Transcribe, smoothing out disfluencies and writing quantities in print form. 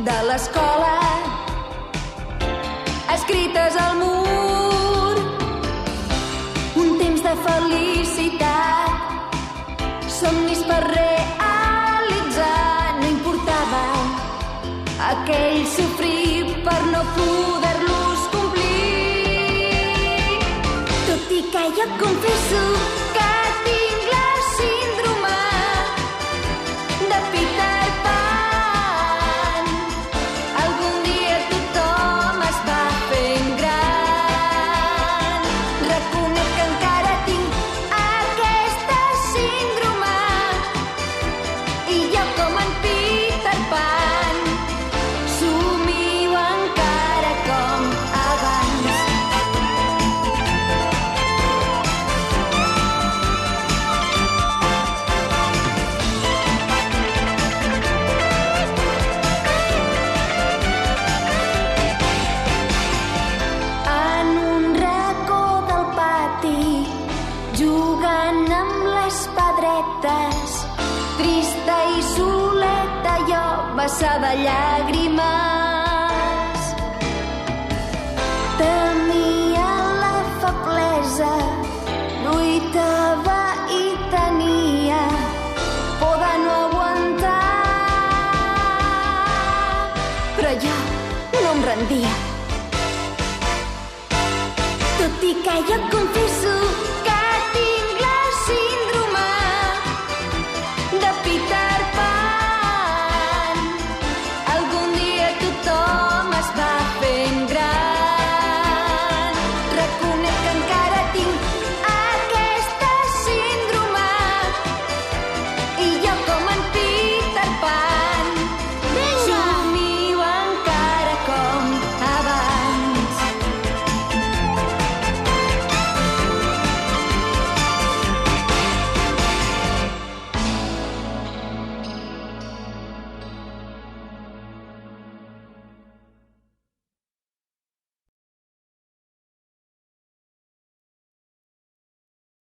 de l'escola escrites al mur. Un temps de felicitat, somnis per realitzar. No importava aquell sofrir per no poder-los complir. Tot i que jo confesso que tinc la síndrome de Peter Pan. Algun dia tothom es va fent gran. Reconec que encara tinc aquesta síndrome i jo, com en Peter Pan, somio encara com abans. En un racó del pati, jugant amb les pedretes, trista i soleta jo, vessada llàgrimes.